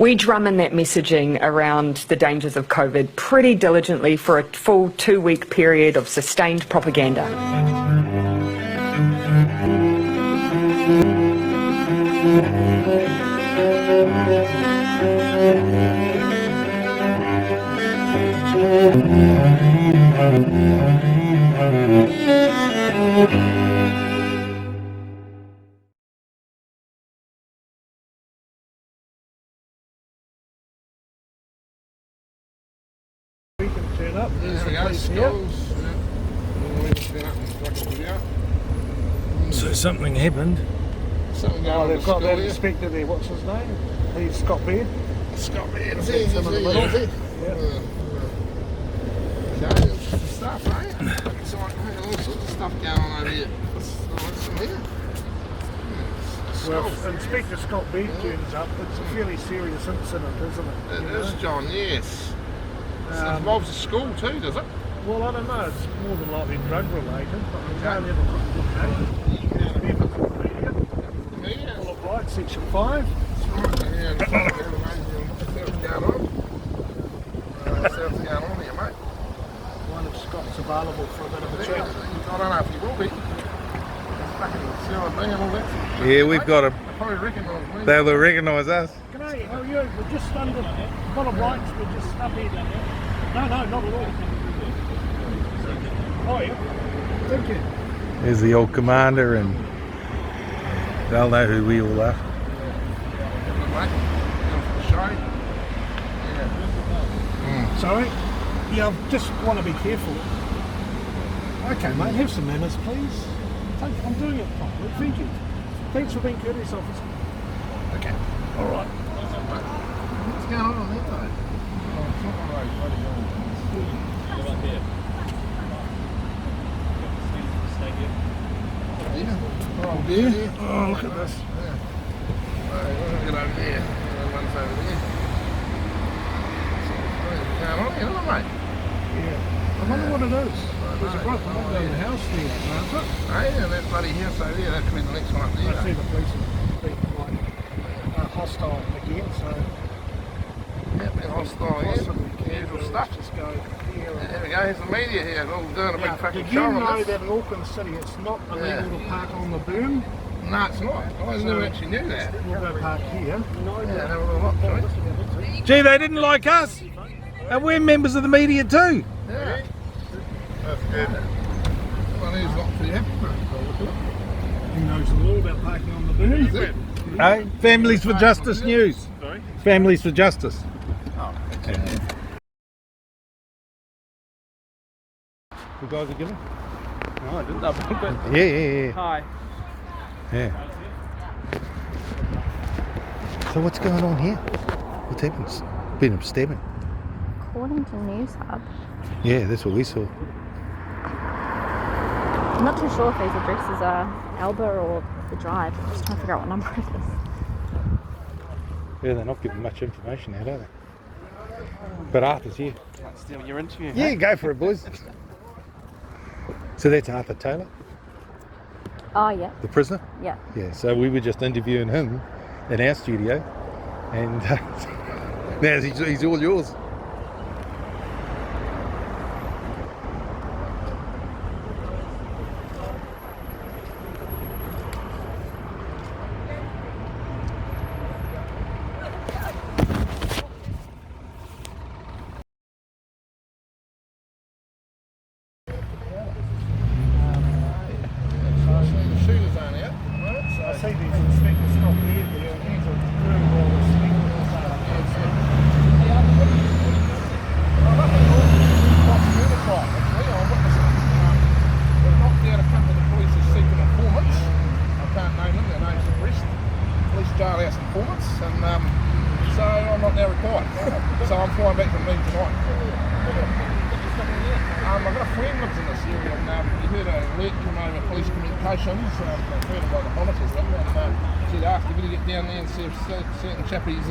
We drum in that messaging around the dangers of COVID pretty diligently for a full 2-week period of sustained propaganda. We can turn up. There we go, schools. So something happened. Something going on They've with got school that here. inspector there. What's his name? He's Scott Beard. Scott Beard, is He's in the middle. it? Yeah. Okay, it's stuff, eh? It's like, all sorts of stuff going on over here. What's in here? Well, if Inspector Scott Beard turns up, it's a fairly serious incident, isn't it? It is, John, yes. It involves the school too, does it? Well, I don't know. It's more than likely drug related, but we can't have a Yeah. Full of Rights, Section 5. Yeah, what's going on? What's going on here, mate? One of Scott's available for a bit of a chat. I don't know if he will be. Fucking CIB and all that. Yeah, we've got a. They probably recognise me. They'll recognise us. G'day, how are you? We're just under Full of Rights, we're just up here. No, not at all. Oh, yeah. Thank you. There's the old commander, and they'll know who we all are. Sorry? Yeah, I just want to be careful. Okay, mate, have some manners, please. I'm doing it properly. Thank you. Thanks for being courteous, officer. Okay. All right. What's going on there, though? Oh, it's not one of those bloody Oh, yeah. Oh, look at this. Yeah. Right, we're going to get over there. One's over there. What's going on here, isn't it, mate? Yeah. I wonder what it is. There's a broken window in the house there, isn't it? Hey, and that bloody house over there, that could be the next one up there. I see the police have been quite hostile again, so Yeah, they're hostile here. Usual stuff. just go here. Yeah, here we go, here's the media here, all doing a big fucking Did show you on know this. that in Auckland City it's not illegal Yeah. to park on the boom? No, it's not. I never actually knew that. We'll go park here. Yeah, never a lot, sorry. Gee, they didn't like us, and we're members of the media too. Yeah. That's good. Well, he's not pretty happy, mate. He knows the law about parking on the boom. Hey, Families for Justice News. Sorry? Families for Justice. Oh, okay. You guys are giving? No, I didn't know about it. Yeah. Hi. Yeah. So what's going on here? What's happened? Been a stabbing. According to News Hub, Yeah, that's what we saw. I'm not too sure if these addresses are Alba or the Drive. I'm just trying to figure out what number it is. Yeah, they're not giving much information out, are they? But Arthur's here. Might steal your interview. Yeah, go for it, boys. So that's Arthur Taylor, Oh, yeah. the prisoner? Yeah. Yeah, so we were just interviewing him in our studio, and now he's all yours. I see these inspectors stop here, there, and he's a very well respected They've knocked out a couple of the police as secret informants. I can't name them, their names are Brest. Police jailhouse informants, and so I'm not now retired. So I'm flying back from Leeds tonight. I've got a friend lives in this area, and he heard an alert come over police communications, referred by the monitors, and she'd asked if we could get down there and see if certain chappies,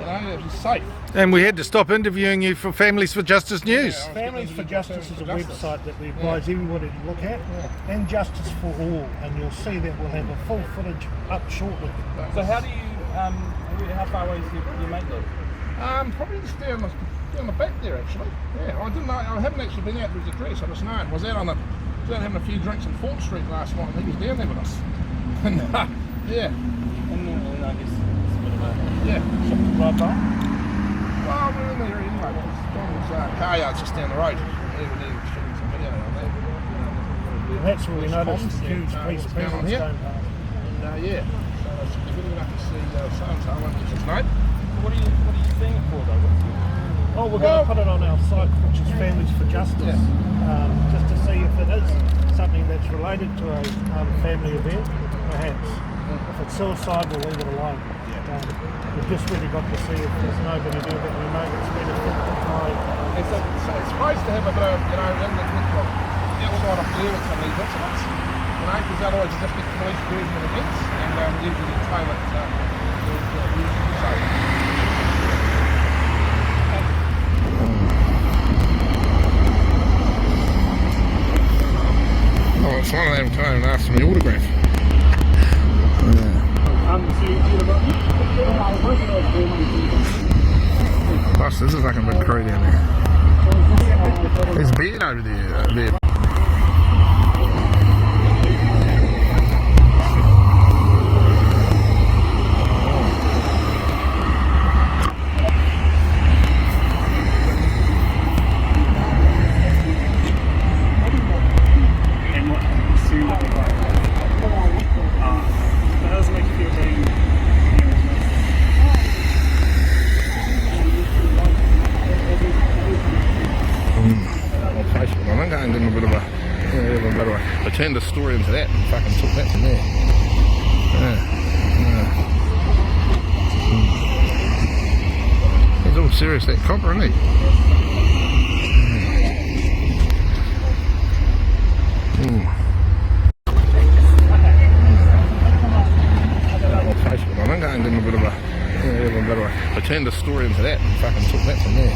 if he's safe. And we had to stop interviewing you for Families for Justice News. Yeah. Families for Justice is a website that we advise everybody to look at, and Justice for All, and you'll see that we'll have a full footage up shortly. So how do you How far away is your mate live? Probably just down the back there actually. Yeah, I didn't know. I haven't actually been out to his address. I just know it. Was out having a few drinks on Fort Street last night, and he was down there with us. And yeah. And I guess it's a bit of a something to drive by. Well, we're in there anyway. Donald's car yard's just down the road. Yeah, we're doing some video on that. And that's where we noticed huge police presence here. going past. And yeah, so it's good enough to see so-and-so, I won't mention his name. What are you seeing it for though? Oh, we're going to put it on our site, which is Families for Justice, just to see if it is something that's related to a family event, perhaps. If it's suicide, we'll leave it alone. We've just really got to see if there's nobody there that we know that's been affected by. It's supposed to have a bit of, outside observance on these incidents, because otherwise you just get police version of events, and usually you tail it Oh, it's one of them came and asked me autograph. Plus, this is like a big crew down there. There's beard over there. I turned the story into that and fucking took that from there. He's all serious, that copper, isn't he? I'm going to do a bit of a... I turned the story into that and fucking took that from there.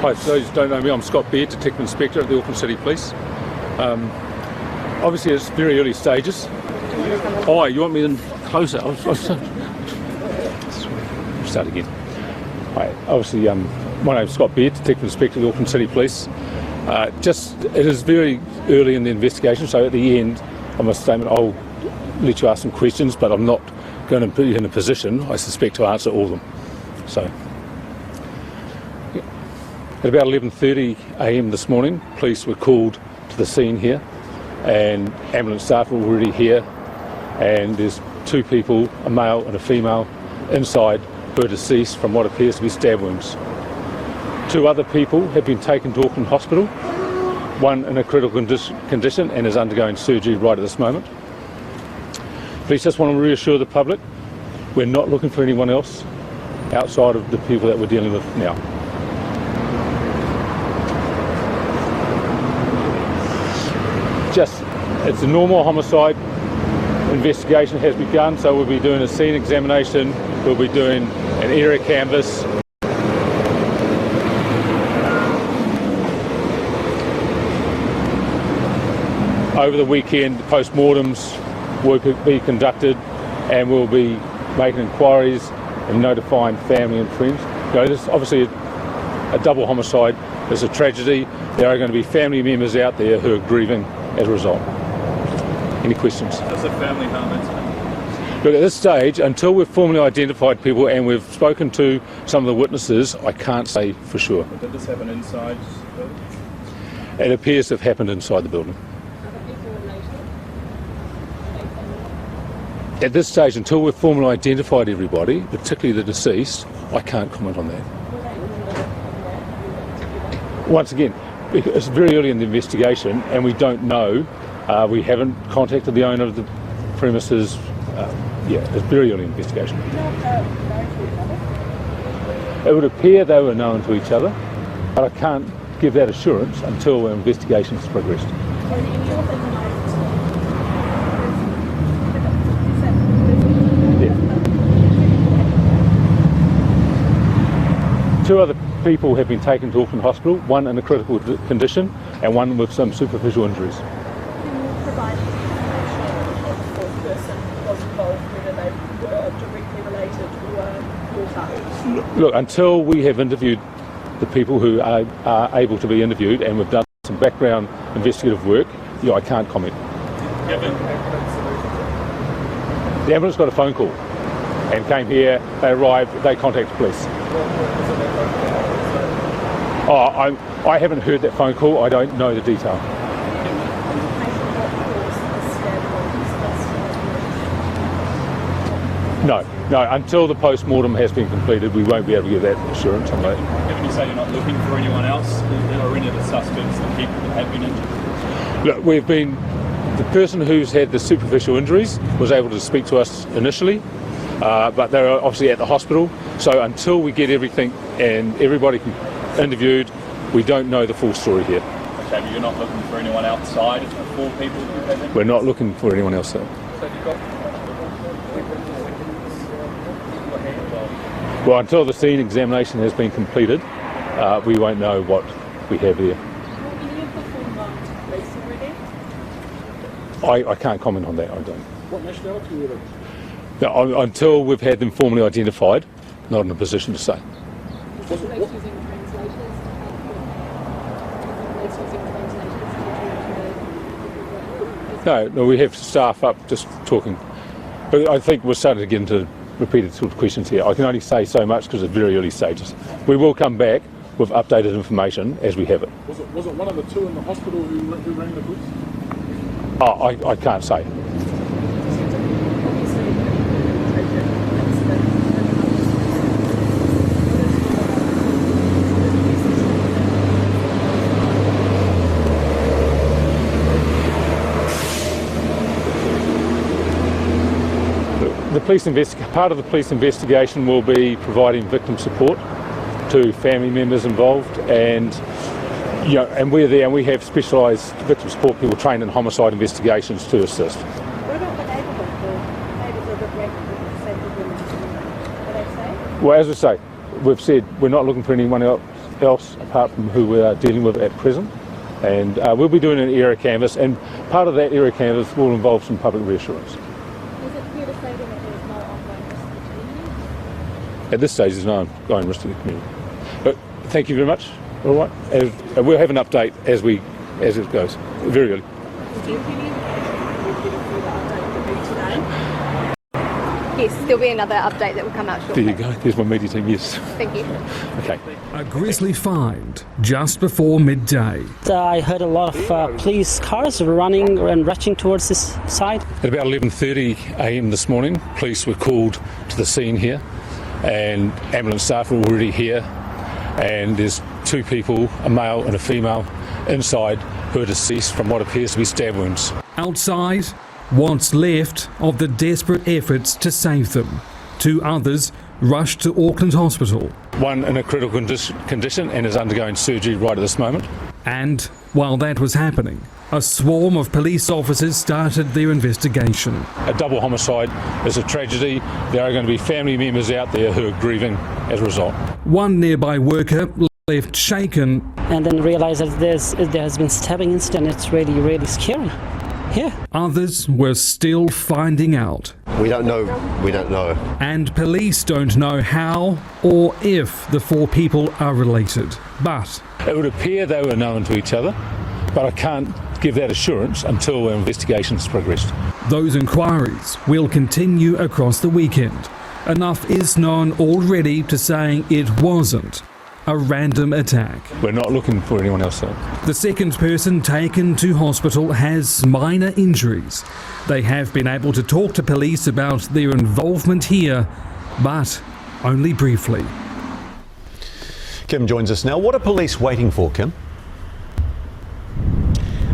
Hi, for those who don't know me, I'm Scott Baird, Detective Inspector of the Auckland City Police. Obviously it's very early stages. Oh, you want me in closer? Start again. Hi, obviously my name's Scott Baird, Detective Inspector of the Auckland City Police. It is very early in the investigation, so at the end of my statement I'll let you ask some questions, but I'm not going to put you in a position, I suspect, to answer all of them. So. At about 11:30 a.m. this morning, police were called to the scene here, and ambulance staff were already here, and there's two people, a male and a female, inside who are deceased from what appears to be stab wounds. Two other people have been taken to Auckland Hospital, one in a critical condition and is undergoing surgery right at this moment. Police just want to reassure the public we're not looking for anyone else outside of the people that we're dealing with now. It's a normal homicide. Investigation has begun, so we'll be doing a scene examination, we'll be doing an area canvass. Over the weekend, post-mortems will be conducted, and we'll be making inquiries and notifying family and friends. This is obviously a double homicide. It's a tragedy. There are going to be family members out there who are grieving as a result. Any questions? Does the family harm incident? Look, at this stage, until we've formally identified people and we've spoken to some of the witnesses, I can't say for sure. But did this happen inside the building? It appears to have happened inside the building. At this stage, until we've formally identified everybody, particularly the deceased, I can't comment on that. Once again, it's very early in the investigation and we don't know. We haven't contacted the owner of the premises. It's very early in the investigation. It would appear they were known to each other, but I can't give that assurance until our investigation has progressed. Two other people have been taken to Auckland Hospital, one in a critical condition, and one with some superficial injuries. Can you provide information on the fourth person who was involved, whether they were directly related or brought up? Look, until we have interviewed the people who are able to be interviewed, and we've done some background investigative work, I can't comment. The ambulance got a phone call and came here, they arrived, they contacted police. I haven't heard that phone call, I don't know the detail. No, until the post-mortem has been completed, we won't be able to give that assurance on that. Given you say you're not looking for anyone else, or any of the suspects, the people that have been injured? Look, the person who's had the superficial injuries was able to speak to us initially, but they're obviously at the hospital, so until we get everything and everybody interviewed, we don't know the full story here. Okay, but you're not looking for anyone outside of the 4 people who have been? We're not looking for anyone else there. So have you got Well, until the scene examination has been completed, we won't know what we have there. I can't comment on that, I don't. What nationality were they? No, until we've had them formally identified, not in a position to say. No, we have staff up just talking. But I think we're starting to get into repeated sort of questions here. I can only say so much because it's very early stages. We will come back with updated information as we have it. Was it one of the 2 in the hospital who rang the police? I can't say. Part of the police investigation will be providing victim support to family members involved, and and we're there, and we have specialised victim support people trained in homicide investigations to assist. What about the neighbourhood? The neighbours of the Well, as I say, we've said we're not looking for anyone else apart from who we are dealing with at present, and we'll be doing an area canvass, and part of that area canvass will involve some public reassurance. Is it fair to say that there's no ongoing risk to the community? At this stage, there's no ongoing risk to the community. But thank you very much. All right, we'll have an update as it goes. Very early. Yes, there'll be another update that will come out shortly. There you go. There's my media team. Yes. Thank you. Okay. A grisly find just before midday. I heard a lot of police cars running and rushing towards this side. At about 11:30 a.m. this morning, police were called to the scene here, and ambulance staff were already here, and there's 2 people, a male and a female, inside who are deceased from what appears to be stab wounds. Outside, what's left of the desperate efforts to save them. 2 others rushed to Auckland Hospital. One in a critical condition and is undergoing surgery right at this moment. And while that was happening, a swarm of police officers started their investigation. A double homicide is a tragedy. There are going to be family members out there who are grieving as a result. One nearby worker left shaken. And then realised that there has been stabbing incident. It's really, really scary. Yeah. Others were still finding out. We don't know. And police don't know how or if the 4 people are related. But it would appear they were known to each other, but I can't give that assurance until our investigation's progressed. Those inquiries will continue across the weekend. Enough is known already to say it wasn't a random attack. We're not looking for anyone else though. The second person taken to hospital has minor injuries. They have been able to talk to police about their involvement here, but only briefly. Kim joins us now. What are police waiting for, Kim?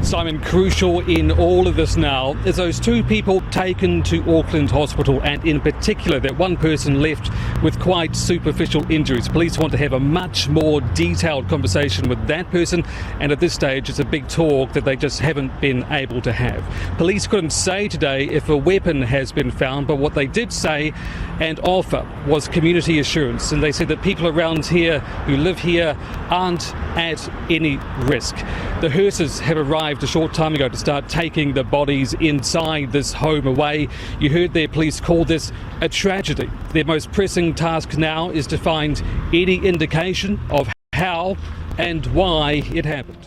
Simon, crucial in all of this now is those two people taken to Auckland Hospital, and in particular that one person left with quite superficial injuries. Police want to have a much more detailed conversation with that person, and at this stage it's a big talk that they just haven't been able to have. Police couldn't say today if a weapon has been found, but what they did say and offer was community assurance, and they said that people around here who live here aren't at any risk. The hearses have arrived a short time ago to start taking the bodies inside this home away. You heard their police call this a tragedy. Their most pressing task now is to find any indication of how and why it happened.